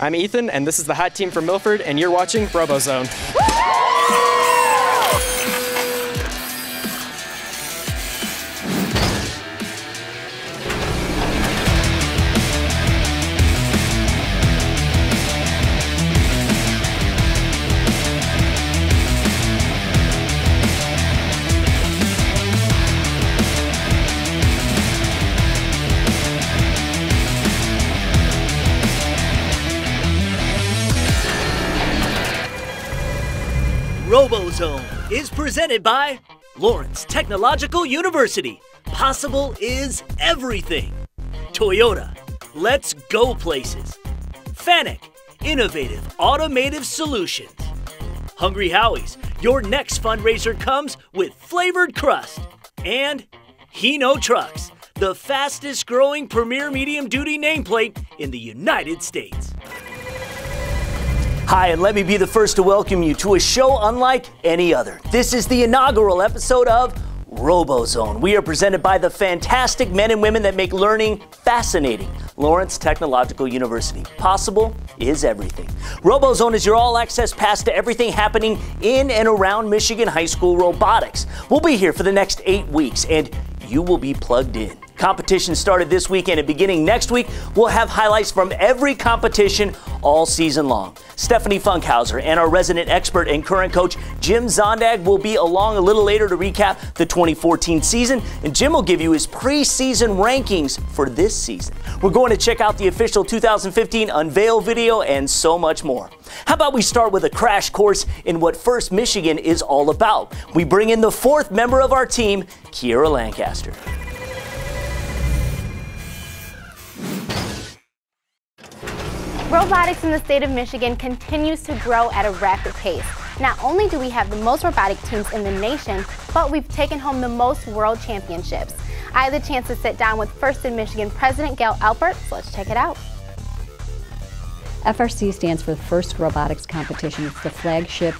I'm Ethan, and this is the hot team from Milford, and you're watching RoboZone. RoboZone is presented by Lawrence Technological University. Possible is everything. Toyota, let's go places. Fanuc, innovative automotive solutions. Hungry Howie's, your next fundraiser comes with flavored crust. And Hino Trucks, the fastest growing premier medium duty nameplate in the United States. Hi, and let me be the first to welcome you to a show unlike any other. This is the inaugural episode of RoboZone. We are presented by the fantastic men and women that make learning fascinating. Lawrence Technological University. Possible is everything. RoboZone is your all-access pass to everything happening in and around Michigan high school robotics. We'll be here for the next 8 weeks, and you will be plugged in. Competition started this weekend, and beginning next week, we'll have highlights from every competition all season long. Stephanie Funkhauser and our resident expert and current coach, Jim Zondag, will be along a little later to recap the 2014 season, and Jim will give you his preseason rankings for this season. We're going to check out the official 2015 unveil video and so much more. How about we start with a crash course in what First Michigan is all about? We bring in the 4th member of our team, Kiera Lancaster. Robotics in the state of Michigan continues to grow at a rapid pace. Not only do we have the most robotic teams in the nation, but we've taken home the most world championships. I had the chance to sit down with First in Michigan President Gail Alpert, so let's check it out. FRC stands for the First Robotics Competition. It's the flagship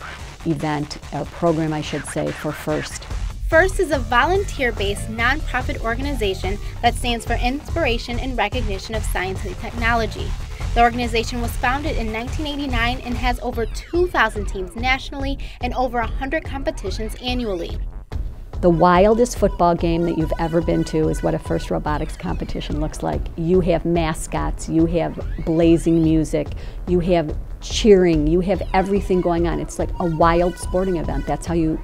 event, or program I should say, for First. FIRST is a volunteer-based nonprofit organization that stands for Inspiration and Recognition of Science and Technology. The organization was founded in 1989 and has over 2,000 teams nationally and over 100 competitions annually. The wildest football game that you've ever been to is what a First Robotics competition looks like. You have mascots, you have blazing music, you have cheering, you have everything going on. It's like a wild sporting event. That's how you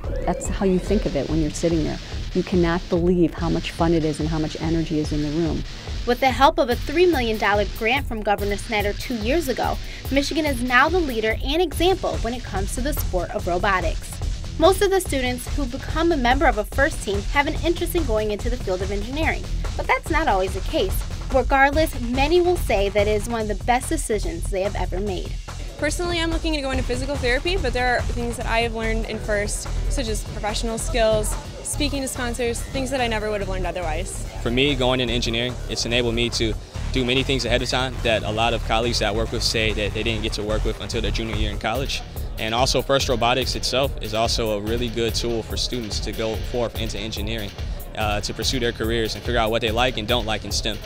think of it when you're sitting there. You cannot believe how much fun it is and how much energy is in the room. With the help of a $3 million grant from Governor Snyder 2 years ago, Michigan is now the leader and example when it comes to the sport of robotics. Most of the students who become a member of a FIRST team have an interest in going into the field of engineering, but that's not always the case. Regardless, many will say that it is one of the best decisions they have ever made. Personally, I'm looking to go into physical therapy, but there are things that I have learned in FIRST, such as professional skills, speaking to sponsors, things that I never would have learned otherwise. For me, going into engineering, it's enabled me to do many things ahead of time that a lot of colleagues that I work with say that they didn't get to work with until their junior year in college. And also First Robotics itself is also a really good tool for students to go forth into engineering, to pursue their careers and figure out what they like and don't like in STEM.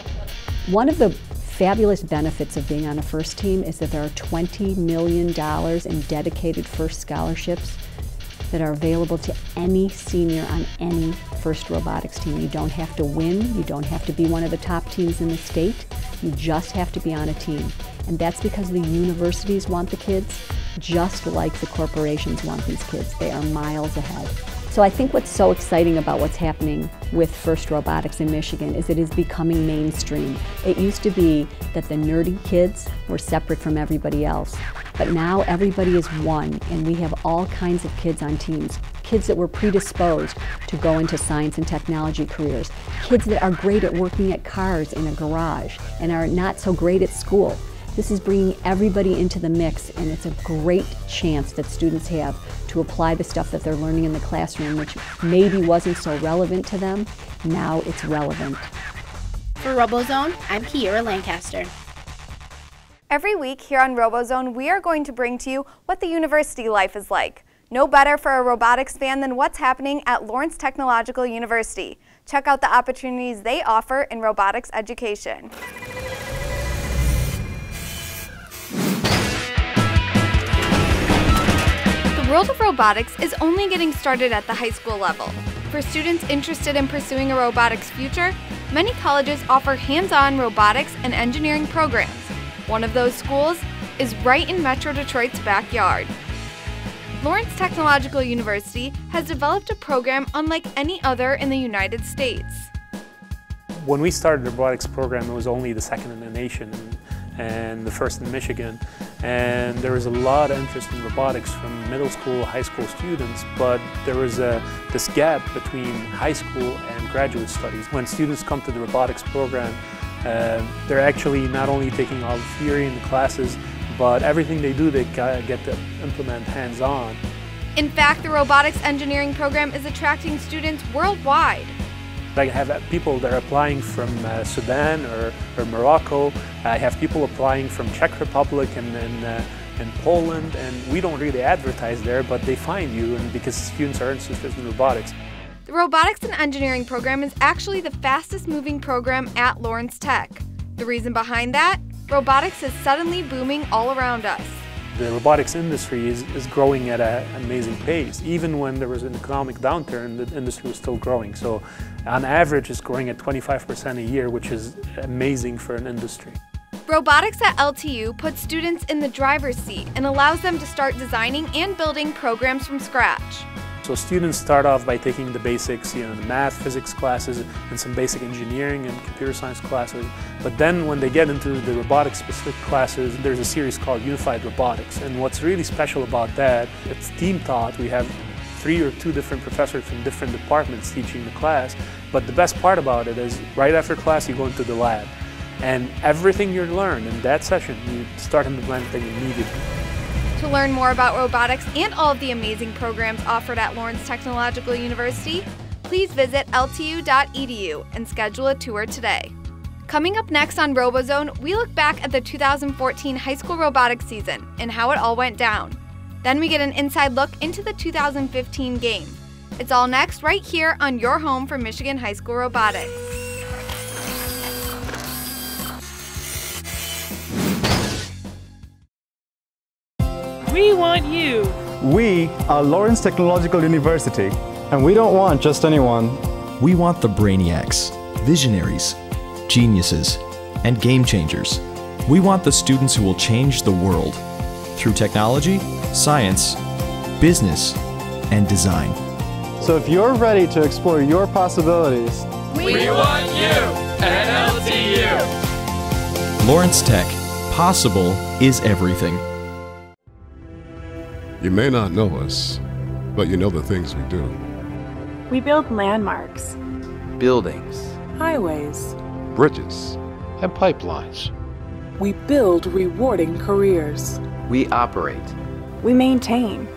One of the fabulous benefits of being on a FIRST team is that there are $20 million in dedicated FIRST scholarships that are available to any senior on any FIRST Robotics team. You don't have to win, you don't have to be one of the top teams in the state, you just have to be on a team. And that's because the universities want the kids, just like the corporations want these kids. They are miles ahead. So I think what's so exciting about what's happening with FIRST Robotics in Michigan is it is becoming mainstream. It used to be that the nerdy kids were separate from everybody else, but now everybody is one, and we have all kinds of kids on teams. Kids that were predisposed to go into science and technology careers, kids that are great at working at cars in a garage and are not so great at school. This is bringing everybody into the mix, and it's a great chance that students have to apply the stuff that they're learning in the classroom, which maybe wasn't so relevant to them. Now it's relevant. For RoboZone, I'm Kiera Lancaster. Every week here on RoboZone, we are going to bring to you what the university life is like. No better for a robotics fan than what's happening at Lawrence Technological University. Check out the opportunities they offer in robotics education. world of robotics is only getting started at the high school level. For students interested in pursuing a robotics future, many colleges offer hands-on robotics and engineering programs. One of those schools is right in Metro Detroit's backyard. Lawrence Technological University has developed a program unlike any other in the United States. When we started the robotics program, it was only the second in the nation and the first in Michigan. And there was a lot of interest in robotics from middle school, high school students, but there was this gap between high school and graduate studies. When students come to the robotics program, they're actually not only taking all the theory in the classes, but everything they do, they get to implement hands-on. In fact, the robotics engineering program is attracting students worldwide. I have people that are applying from Sudan or Morocco. I have people applying from Czech Republic and Poland, and we don't really advertise there, but they find you, and because students are interested in robotics. The robotics and engineering program is actually the fastest moving program at Lawrence Tech. The reason behind that? Robotics is suddenly booming all around us. The robotics industry is growing at an amazing pace. Even when there was an economic downturn, the industry was still growing. So on average, it's growing at 25% a year, which is amazing for an industry. Robotics at LTU puts students in the driver's seat and allows them to start designing and building programs from scratch. So students start off by taking the basics, the math, physics classes, and some basic engineering and computer science classes. But then when they get into the robotics specific classes, there's a series called Unified Robotics. And what's really special about that, it's team taught. We have 3 or 2 different professors from different departments teaching the class. But the best part about it is right after class, you go into the lab. And everything you learn in that session, you start implementing immediately. To learn more about robotics and all of the amazing programs offered at Lawrence Technological University, please visit ltu.edu and schedule a tour today. Coming up next on RoboZone, we look back at the 2014 high school robotics season and how it all went down. Then we get an inside look into the 2015 game. It's all next right here on your home for Michigan high school robotics. We want you. We are Lawrence Technological University, and we don't want just anyone. We want the brainiacs, visionaries, geniuses, and game changers. We want the students who will change the world through technology, science, business, and design. So if you're ready to explore your possibilities, we want you at LTU. Lawrence Tech. Possible is everything. You may not know us, but you know the things we do. We build landmarks, buildings, highways, bridges, and pipelines. We build rewarding careers. We operate. We maintain.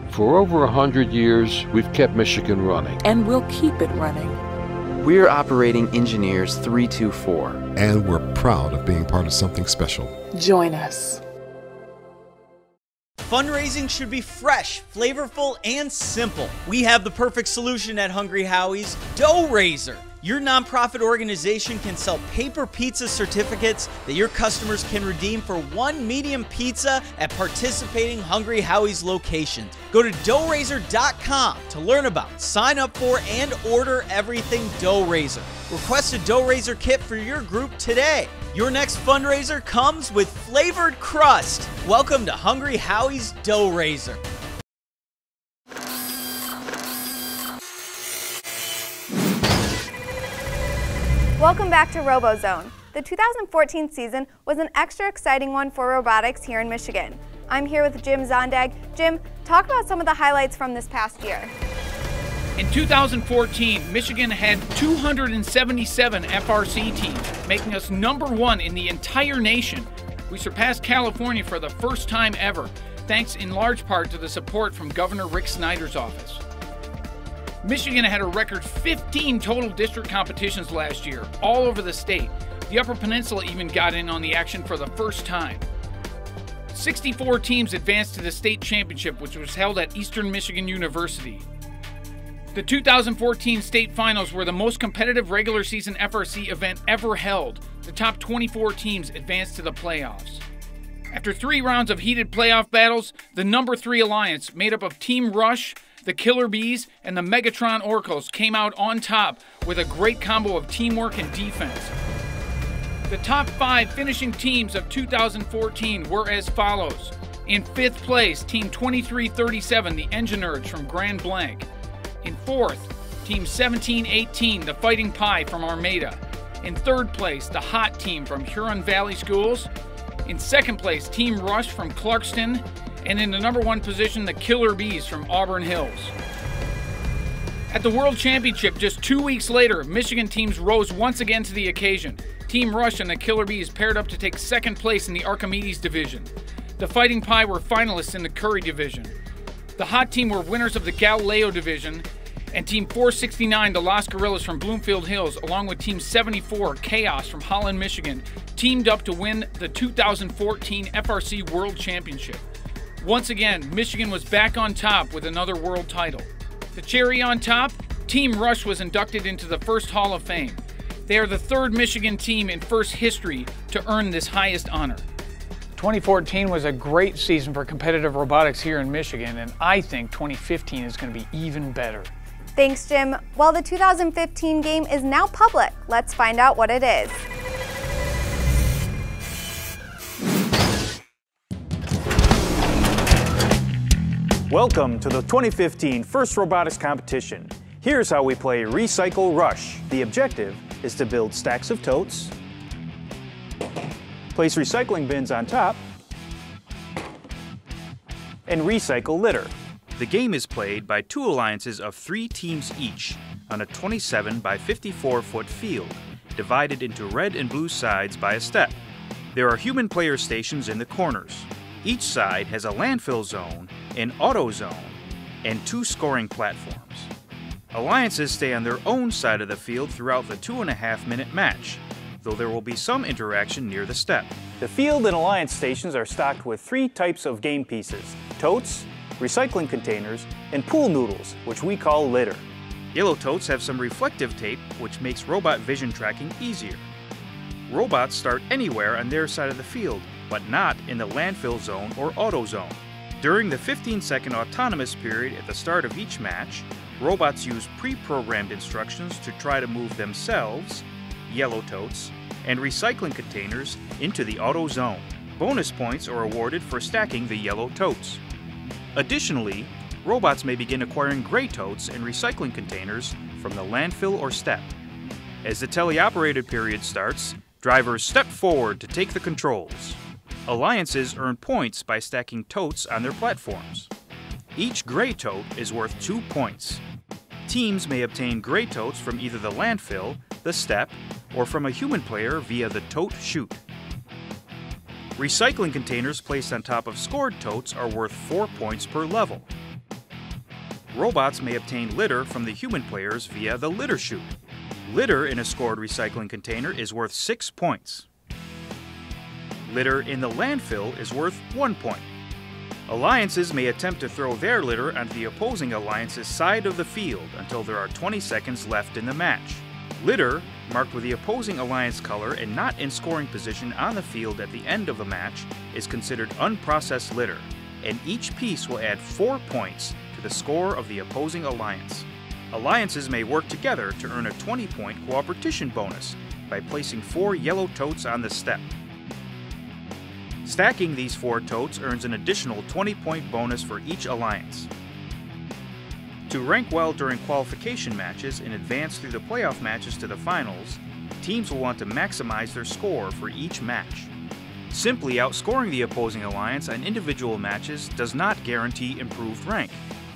For over 100 years, we've kept Michigan running. And we'll keep it running. We're Operating Engineers 324. And we're proud of being part of something special. Join us. Fundraising should be fresh, flavorful, and simple. We have the perfect solution at Hungry Howie's, Dough Raiser. Your nonprofit organization can sell paper pizza certificates that your customers can redeem for 1 medium pizza at participating Hungry Howie's locations. Go to doughraiser.com to learn about, sign up for, and order everything Dough Raiser. Request a Dough Raiser kit for your group today. Your next fundraiser comes with flavored crust. Welcome to Hungry Howie's Dough Raiser. Welcome back to RoboZone. The 2014 season was an extra exciting one for robotics here in Michigan. I'm here with Jim Zondag. Jim, talk about some of the highlights from this past year. In 2014, Michigan had 277 FRC teams, making us #1 in the entire nation. We surpassed California for the first time ever, thanks in large part to the support from Governor Rick Snyder's office. Michigan had a record 15 total district competitions last year, all over the state. The Upper Peninsula even got in on the action for the first time. 64 teams advanced to the state championship, which was held at Eastern Michigan University. The 2014 state finals were the most competitive regular season FRC event ever held. The top 24 teams advanced to the playoffs. After 3 rounds of heated playoff battles, the number 3 alliance, made up of Team Rush, the Killer Bees, and the Megatron Oracles, came out on top with a great combo of teamwork and defense. The top 5 finishing teams of 2014 were as follows. In 5th place, Team 2337, the Engineers from Grand Blanc. In 4th, Team 1718, the Fighting Pie from Armada. In 3rd place, the Hot Team from Huron Valley Schools. In 2nd place, Team Rush from Clarkston. And in the number 1 position, the Killer Bees from Auburn Hills. At the World Championship, just 2 weeks later, Michigan teams rose once again to the occasion. Team Rush and the Killer Bees paired up to take 2nd place in the Archimedes division. The Fighting Pie were finalists in the Curry division. The Hot Team were winners of the Galileo division, and Team 469, the Los Gorillas from Bloomfield Hills, along with Team 74, Chaos from Holland, Michigan, teamed up to win the 2014 FRC World Championship. Once again, Michigan was back on top with another world title. The cherry on top, Team Rush was inducted into the First Hall of Fame. They are the 3rd Michigan team in FIRST history to earn this highest honor. 2014 was a great season for competitive robotics here in Michigan, and I think 2015 is going to be even better. Thanks, Jim. Well, the 2015 game is now public. Let's find out what it is. Welcome to the 2015 FIRST Robotics Competition. Here's how we play Recycle Rush. The objective is to build stacks of totes, place recycling bins on top, and recycle litter. The game is played by 2 alliances of 3 teams each on a 27 by 54 foot field, divided into red and blue sides by a step. There are human player stations in the corners. Each side has a landfill zone, an auto zone, and 2 scoring platforms. Alliances stay on their own side of the field throughout the 2.5-minute match, though there will be some interaction near the step. The field and alliance stations are stocked with 3 types of game pieces: totes, recycling containers, and pool noodles, which we call litter. Yellow totes have some reflective tape, which makes robot vision tracking easier. Robots start anywhere on their side of the field, but not in the landfill zone or auto zone. During the 15-second autonomous period at the start of each match, robots use pre-programmed instructions to try to move themselves, yellow totes, and recycling containers into the auto zone. Bonus points are awarded for stacking the yellow totes. Additionally, robots may begin acquiring gray totes and recycling containers from the landfill or step. As the teleoperated period starts, drivers step forward to take the controls. Alliances earn points by stacking totes on their platforms. Each gray tote is worth 2 points. Teams may obtain gray totes from either the landfill, the step, or from a human player via the tote chute. Recycling containers placed on top of scored totes are worth 4 points per level. Robots may obtain litter from the human players via the litter chute. Litter in a scored recycling container is worth 6 points. Litter in the landfill is worth 1 point. Alliances may attempt to throw their litter onto the opposing alliance's side of the field until there are 20 seconds left in the match. Litter, marked with the opposing alliance color and not in scoring position on the field at the end of the match, is considered unprocessed litter, and each piece will add 4 points to the score of the opposing alliance. Alliances may work together to earn a 20-point cooperation bonus by placing 4 yellow totes on the step. Stacking these 4 totes earns an additional 20-point bonus for each alliance. To rank well during qualification matches and advance through the playoff matches to the finals, teams will want to maximize their score for each match. Simply outscoring the opposing alliance on individual matches does not guarantee improved rank.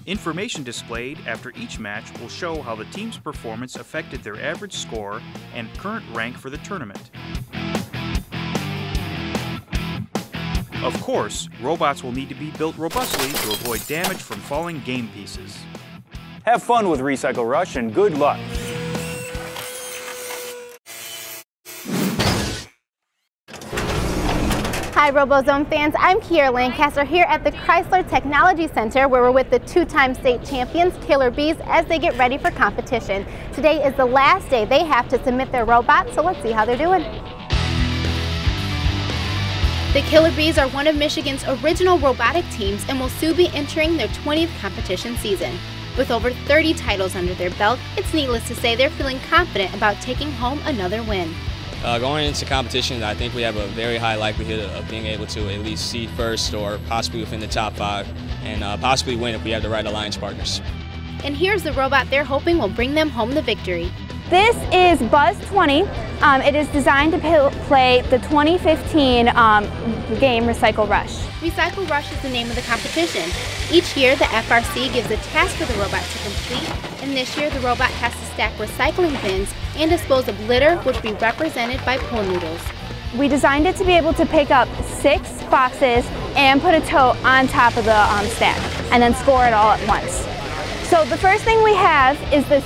Information displayed after each match will show how the team's performance affected their average score and current rank for the tournament. Of course, robots will need to be built robustly to avoid damage from falling game pieces. Have fun with Recycle Rush and good luck! Hi RoboZone fans, I'm Kiera Lancaster here at the Chrysler Technology Center where we're with the 2-time state champions, Killer Bees, as they get ready for competition. Today is the last day they have to submit their robots, so let's see how they're doing. The Killer Bees are one of Michigan's original robotic teams and will soon be entering their 20th competition season. With over 30 titles under their belt, it's needless to say they're feeling confident about taking home another win. Going into competition, I think we have a very high likelihood of being able to at least see first or possibly within the top 5 and possibly win if we have the right alliance partners. And here's the robot they're hoping will bring them home the victory. This is Buzz 20. It is designed to play the 2015 game Recycle Rush. Recycle Rush is the name of the competition. Each year, the FRC gives a task for the robot to complete, and this year the robot has to stack recycling bins and dispose of litter, which will be represented by pool noodles. We designed it to be able to pick up 6 boxes and put a tote on top of the stack, and then score it all at once. So the first thing we have is this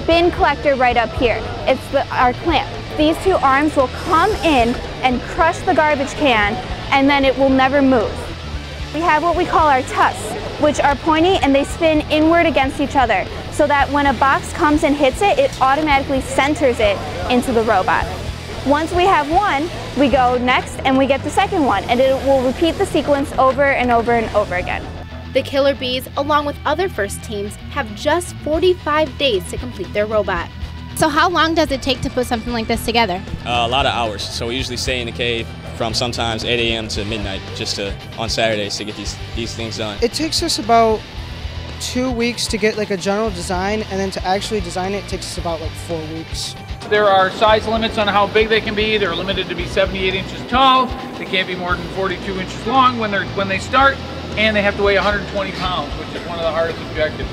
bin collector right up here. It's our clamp. These 2 arms will come in and crush the garbage can, and then it will never move. We have what we call our tusks, which are pointy and they spin inward against each other, so that when a box comes and hits it, it automatically centers it into the robot. Once we have one, we go next and we get the second one, and it will repeat the sequence over and over and over again. The Killer Bees, along with other first teams, have just 45 days to complete their robot. So how long does it take to put something like this together? A lot of hours. So we usually stay in the cave from sometimes 8 a.m. to midnight just on Saturdays to get these things done. It takes us about 2 weeks to get like a general design, and then to actually design it takes us about like 4 weeks. There are size limits on how big they can be. They're limited to be 78 inches tall. They can't be more than 42 inches long when they start, and they have to weigh 120 pounds, which is one of the hardest objectives.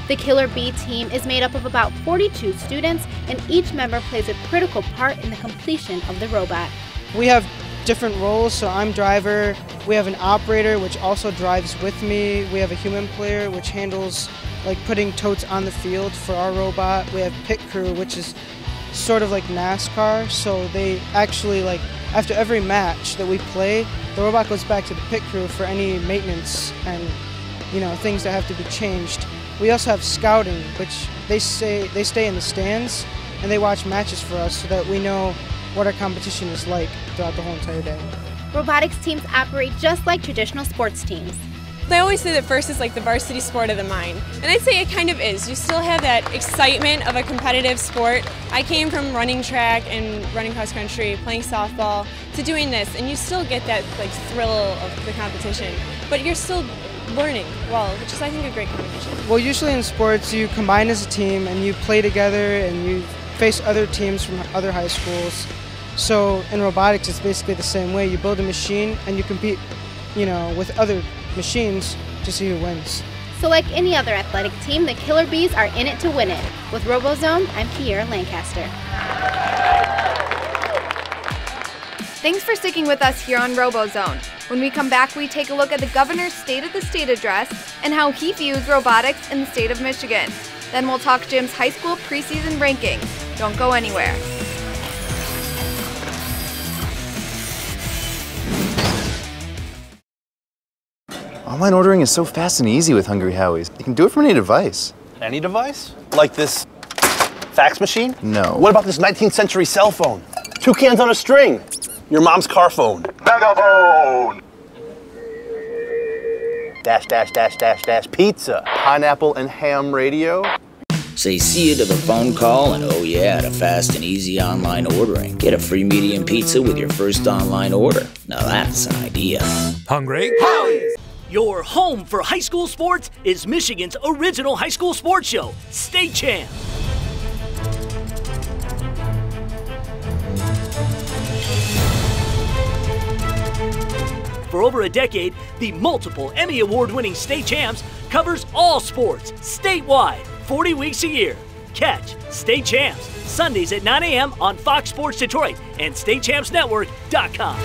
The Killer Bee team is made up of about 42 students, and each member plays a critical part in the completion of the robot. We have different roles, so I'm driver, we have an operator which also drives with me, we have a human player which handles like putting totes on the field for our robot, we have pit crew which is sort of like NASCAR, so they actually like after every match that we play, the robot goes back to the pit crew for any maintenance and things that have to be changed. We also have scouting, which they stay in the stands and they watch matches for us so that we know what our competition is like throughout the whole entire day. Robotics teams operate just like traditional sports teams. They always say that first is like the varsity sport of the mind, and I'd say it kind of is. You still have that excitement of a competitive sport. I came from running track and running cross country, playing softball, to doing this, and you still get that like thrill of the competition, but you're still learning well, which is I think a great combination. Well, usually in sports you combine as a team and you play together and you face other teams from other high schools. So in robotics it's basically the same way. You build a machine and you compete, with other machines to see who wins. So like any other athletic team, the Killer Bees are in it to win it. With RoboZone, I'm Kiera Lancaster. Thanks for sticking with us here on RoboZone. When we come back, we take a look at the governor's State of the State address and how he views robotics in the state of Michigan. Then we'll talk Jim's high school preseason rankings. Don't go anywhere. Online ordering is so fast and easy with Hungry Howie's. You can do it from any device. Any device? Like this fax machine? No. What about this 19th century cell phone? 2 cans on a string. Your mom's car phone. Megaphone! Dash pizza. Pineapple and ham radio. Say see you to the phone call and oh yeah to fast and easy online ordering. Get a free medium pizza with your first online order. Now that's an idea. Hungry Howie's! Your home for high school sports is Michigan's original high school sports show, State Champs. For over a decade, the multiple Emmy Award-winning State Champs covers all sports statewide, 40 weeks a year. Catch State Champs Sundays at 9 a.m. on Fox Sports Detroit and StateChampsNetwork.com.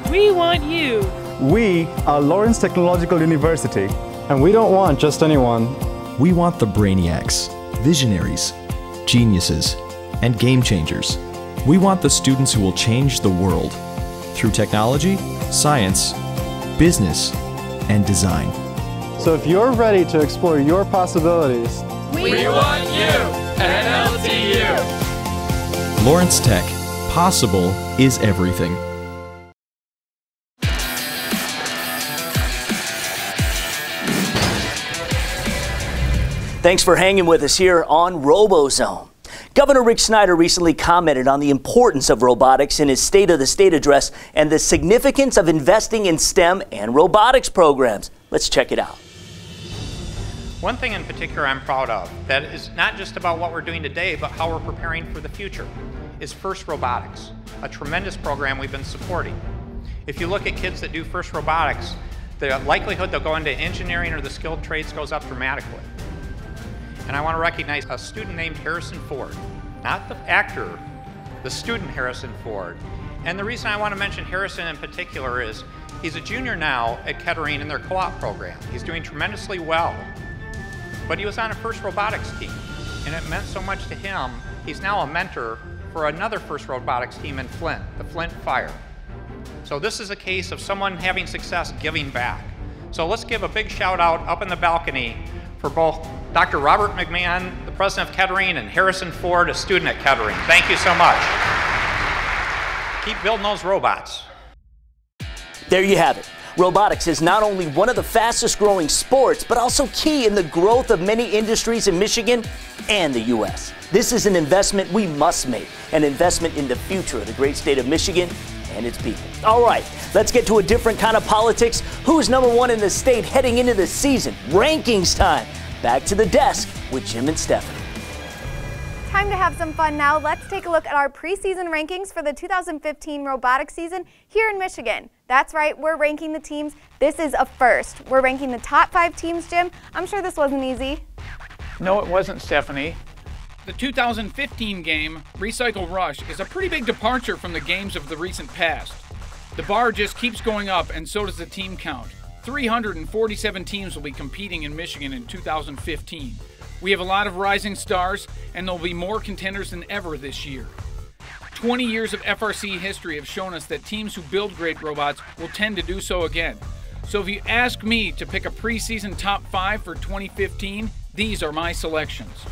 We want you. We are Lawrence Technological University, and we don't want just anyone. We want the brainiacs, visionaries, geniuses, and game changers. We want the students who will change the world through technology, science, business, and design. So if you're ready to explore your possibilities, we want you, NLTU. Lawrence Tech, possible is everything. Thanks for hanging with us here on RoboZone. Governor Rick Snyder recently commented on the importance of robotics in his State of the State address and the significance of investing in STEM and robotics programs. Let's check it out. One thing in particular I'm proud of that is not just about what we're doing today, but how we're preparing for the future, is FIRST Robotics, a tremendous program we've been supporting. If you look at kids that do FIRST Robotics, the likelihood they'll go into engineering or the skilled trades goes up dramatically. And I want to recognize a student named Harrison Ford, not the actor, the student Harrison Ford. And the reason I want to mention Harrison in particular is he's a junior now at Kettering in their co-op program. He's doing tremendously well. But he was on a FIRST Robotics team, and it meant so much to him. He's now a mentor for another FIRST Robotics team in Flint, the Flint Fire. So this is a case of someone having success giving back. So let's give a big shout out up in the balcony for both Dr. Robert McMahon, the president of Kettering, and Harrison Ford, a student at Kettering. Thank you so much. Keep building those robots. There you have it. Robotics is not only one of the fastest growing sports, but also key in the growth of many industries in Michigan and the U.S. This is an investment we must make, an investment in the future of the great state of Michigan and its people. All right, let's get to a different kind of politics. Who's #1 in the state heading into the season? Rankings time. Back to the desk with Jim and Stephanie. Time to have some fun now. Let's take a look at our preseason rankings for the 2015 robotics season here in Michigan. That's right, we're ranking the teams. This is a first. We're ranking the top 5 teams, Jim. I'm sure this wasn't easy. No, it wasn't, Stephanie. The 2015 game, Recycle Rush, is a pretty big departure from the games of the recent past. The bar just keeps going up, and so does the team count. 347 teams will be competing in Michigan in 2015. We have a lot of rising stars, and there'll be more contenders than ever this year. 20 years of FRC history have shown us that teams who build great robots will tend to do so again. So if you ask me to pick a preseason top 5 for 2015, these are my selections.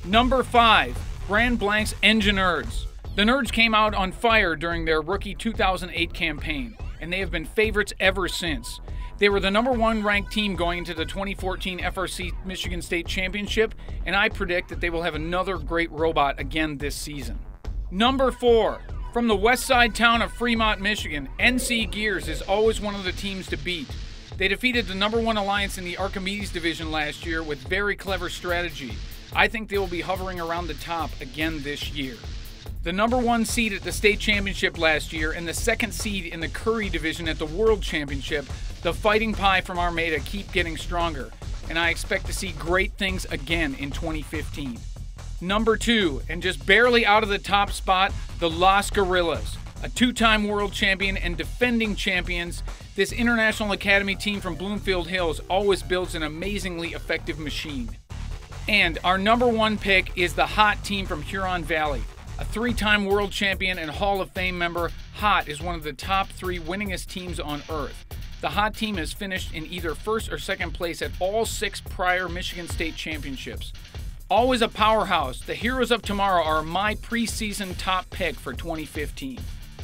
Number 5, Grand Blanc's Engine Nerds. The Nerds came out on fire during their rookie 2008 campaign, and they have been favorites ever since. They were the #1 ranked team going into the 2014 FRC Michigan State Championship, and I predict that they will have another great robot again this season. Number 4, from the west side town of Fremont, Michigan, NC Gears is always one of the teams to beat. They defeated the #1 alliance in the Archimedes division last year with very clever strategy. I think they will be hovering around the top again this year. The #1 seed at the state championship last year and the 2nd seed in the Curry division at the World Championship, the Fighting Pie from Armada keep getting stronger, and I expect to see great things again in 2015. Number 2, and just barely out of the top spot, the Las Gorillas. A 2-time world champion and defending champions, this International Academy team from Bloomfield Hills always builds an amazingly effective machine. And our #1 pick is the Hot team from Huron Valley. A 3-time world champion and Hall of Fame member, Hot is one of the top 3 winningest teams on Earth. The Hot team has finished in either 1st or 2nd place at all 6 prior Michigan State championships. Always a powerhouse, the Heroes of Tomorrow are my preseason top pick for 2015.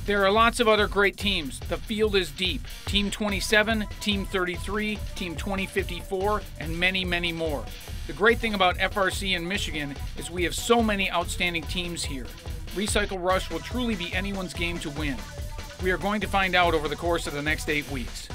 There are lots of other great teams. The field is deep. Team 27, Team 33, Team 2054, and many, many more. The great thing about FRC in Michigan is we have so many outstanding teams here. Recycle Rush will truly be anyone's game to win. We are going to find out over the course of the next 8 weeks.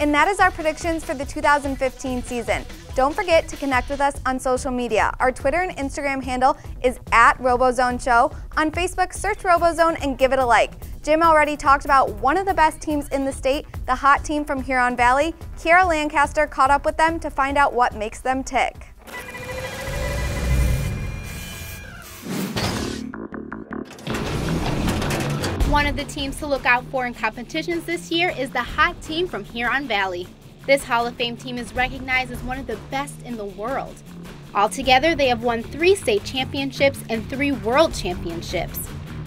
And that is our predictions for the 2015 season. Don't forget to connect with us on social media. Our Twitter and Instagram handle is @RoboZoneShow. On Facebook, search RoboZone and give it a like. Jim already talked about one of the best teams in the state, the Hot team from Huron Valley. Kiara Lancaster caught up with them to find out what makes them tick. One of the teams to look out for in competitions this year is the Hot team from Huron Valley. This Hall of Fame team is recognized as one of the best in the world. Altogether, they have won 3 state championships and 3 world championships.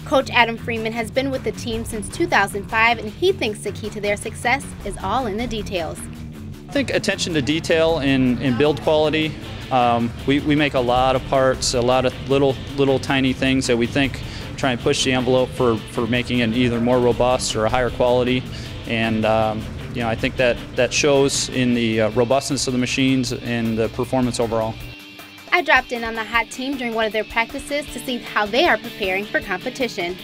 Coach Adam Freeman has been with the team since 2005, and he thinks the key to their success is all in the details. I think attention to detail in build quality. We make a lot of parts, a lot of little tiny things that we think try and push the envelope for making it either more robust or a higher quality. And you know, I think that shows in the robustness of the machines and the performance overall. I dropped in on the hot team during one of their practices to see how they are preparing for competition.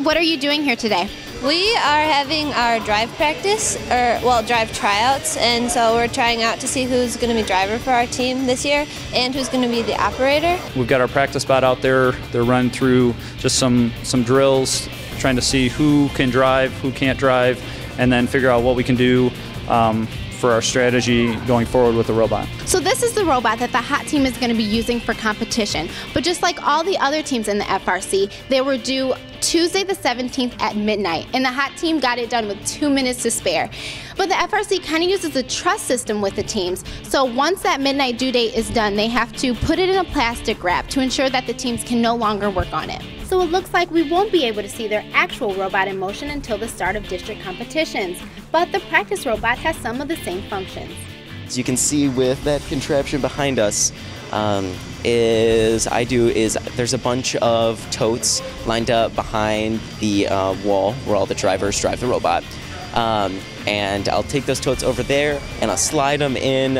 What are you doing here today? We are having our drive practice, drive tryouts, and so we're trying out to see who's going to be driver for our team this year and who's going to be the operator. We've got our practice spot out there. They're running through just some drills, trying to see who can drive, who can't drive, and then figure out what we can do for our strategy going forward with the robot. So this is the robot that the hot team is going to be using for competition. But just like all the other teams in the FRC, they were due Tuesday the 17th at midnight, and the hot team got it done with 2 minutes to spare. But the FRC kind of uses a trust system with the teams, so once that midnight due date is done, they have to put it in a plastic wrap to ensure that the teams can no longer work on it. So it looks like we won't be able to see their actual robot in motion until the start of district competitions, but the practice robot has some of the same functions. As you can see with that contraption behind us, there's a bunch of totes lined up behind the wall where all the drivers drive the robot. And I'll take those totes over there and I'll slide them in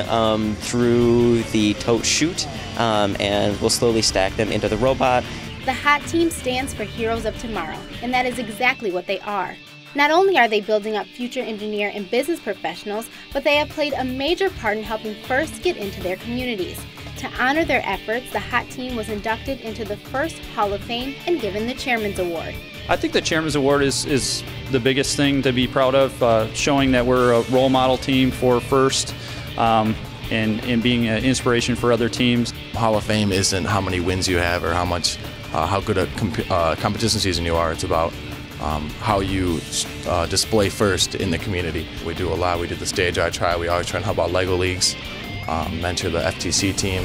through the tote chute, and we'll slowly stack them into the robot. The hot team stands for Heroes of Tomorrow, and that is exactly what they are. Not only are they building up future engineer and business professionals, but they have played a major part in helping FIRST get into their communities. To honor their efforts, the hot team was inducted into the FIRST Hall of Fame and given the Chairman's Award. I think the Chairman's Award is the biggest thing to be proud of, showing that we're a role model team for FIRST, and being an inspiration for other teams. Hall of Fame isn't how many wins you have or how good a competition season you are. It's about how you display FIRST in the community. We do a lot. We did the stage art try. We always try and help out LEGO leagues, mentor the FTC team,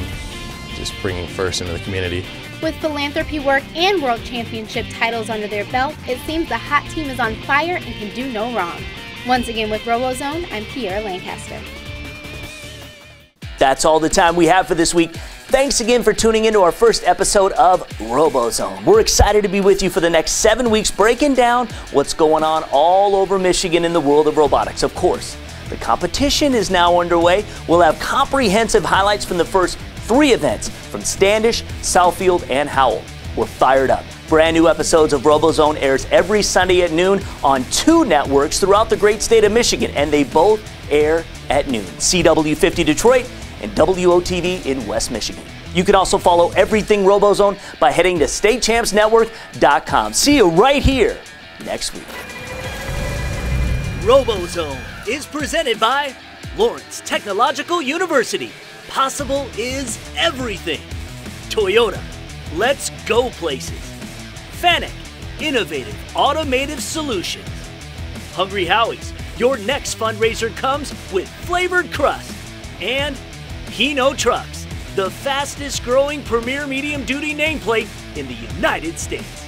just bringing FIRST into the community. With philanthropy work and world championship titles under their belt, it seems the hot team is on fire and can do no wrong. Once again with RoboZone, I'm Kiera Lancaster. That's all the time we have for this week. Thanks again for tuning into our first episode of RoboZone. We're excited to be with you for the next 7 weeks, breaking down what's going on all over Michigan in the world of robotics. Of course, the competition is now underway. We'll have comprehensive highlights from the first 3 events from Standish, Southfield, and Howell. We're fired up. Brand new episodes of RoboZone airs every Sunday at noon on 2 networks throughout the great state of Michigan, and they both air at noon. WB50 Detroit and WOTV in West Michigan. You can also follow everything RoboZone by heading to statechampsnetwork.com. See you right here next week. RoboZone is presented by Lawrence Technological University. Possible is everything. Toyota, let's go places. Fanuc, innovative automotive solutions. Hungry Howie's, your next fundraiser comes with flavored crust. And Hino Trucks, the fastest growing premier medium duty nameplate in the United States.